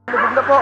Lubog na po.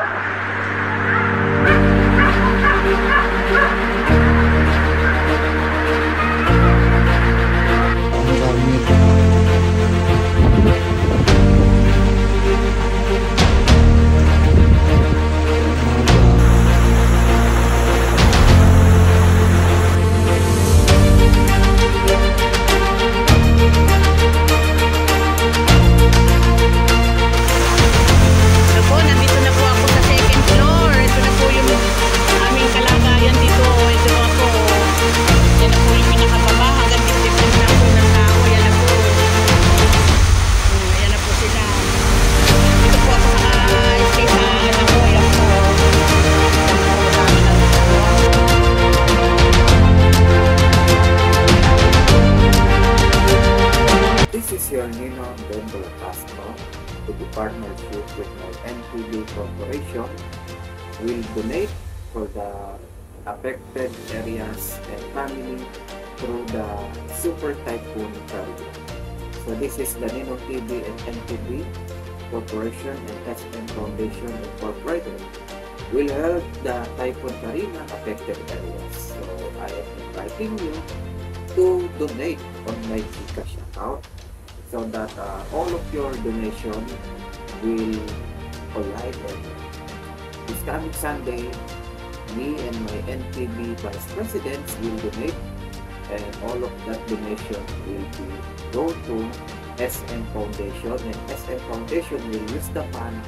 Your Nino Dental Castro to the partnership with my NTB Corporation will donate for the affected areas and family through the Super Typhoon Caribbean. So this is the Nino TB and NTB Corporation and SM Foundation Incorporated will help the Typhoon Karina affected areas. So I am inviting you to donate on my Gcash account, so that all of your donation will collide. This coming Sunday, me and my NTB Vice Presidents will donate, and all of that donation will be go to SM Foundation, and SM Foundation will use the fund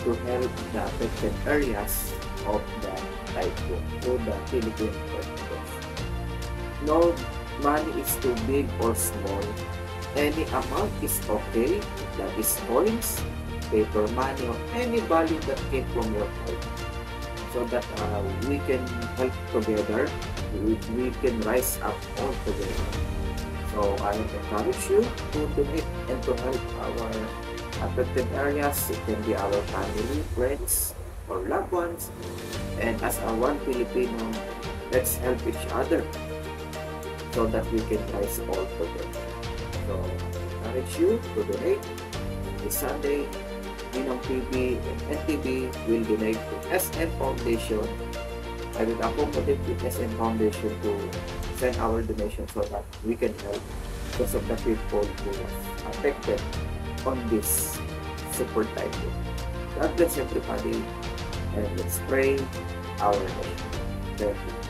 to help the affected areas of the typhoon through the Philippine Red Cross. No money is too big or small. Any amount is okay. That is coins, paper money, or any value that came from your heart, so that we can help together. We can rise up all together. So I encourage you to donate and to help our affected areas. It can be our family, friends, or loved ones. And as a one Filipino, let's help each other so that we can rise all together. So, I encourage you to donate. This Sunday, Ninong TV and NTB will donate to SM Foundation. I will accommodate with SM Foundation to send our donation so that we can help because of the people who are affected on this super typhoon. God bless everybody, and let's pray our nation. Thank you.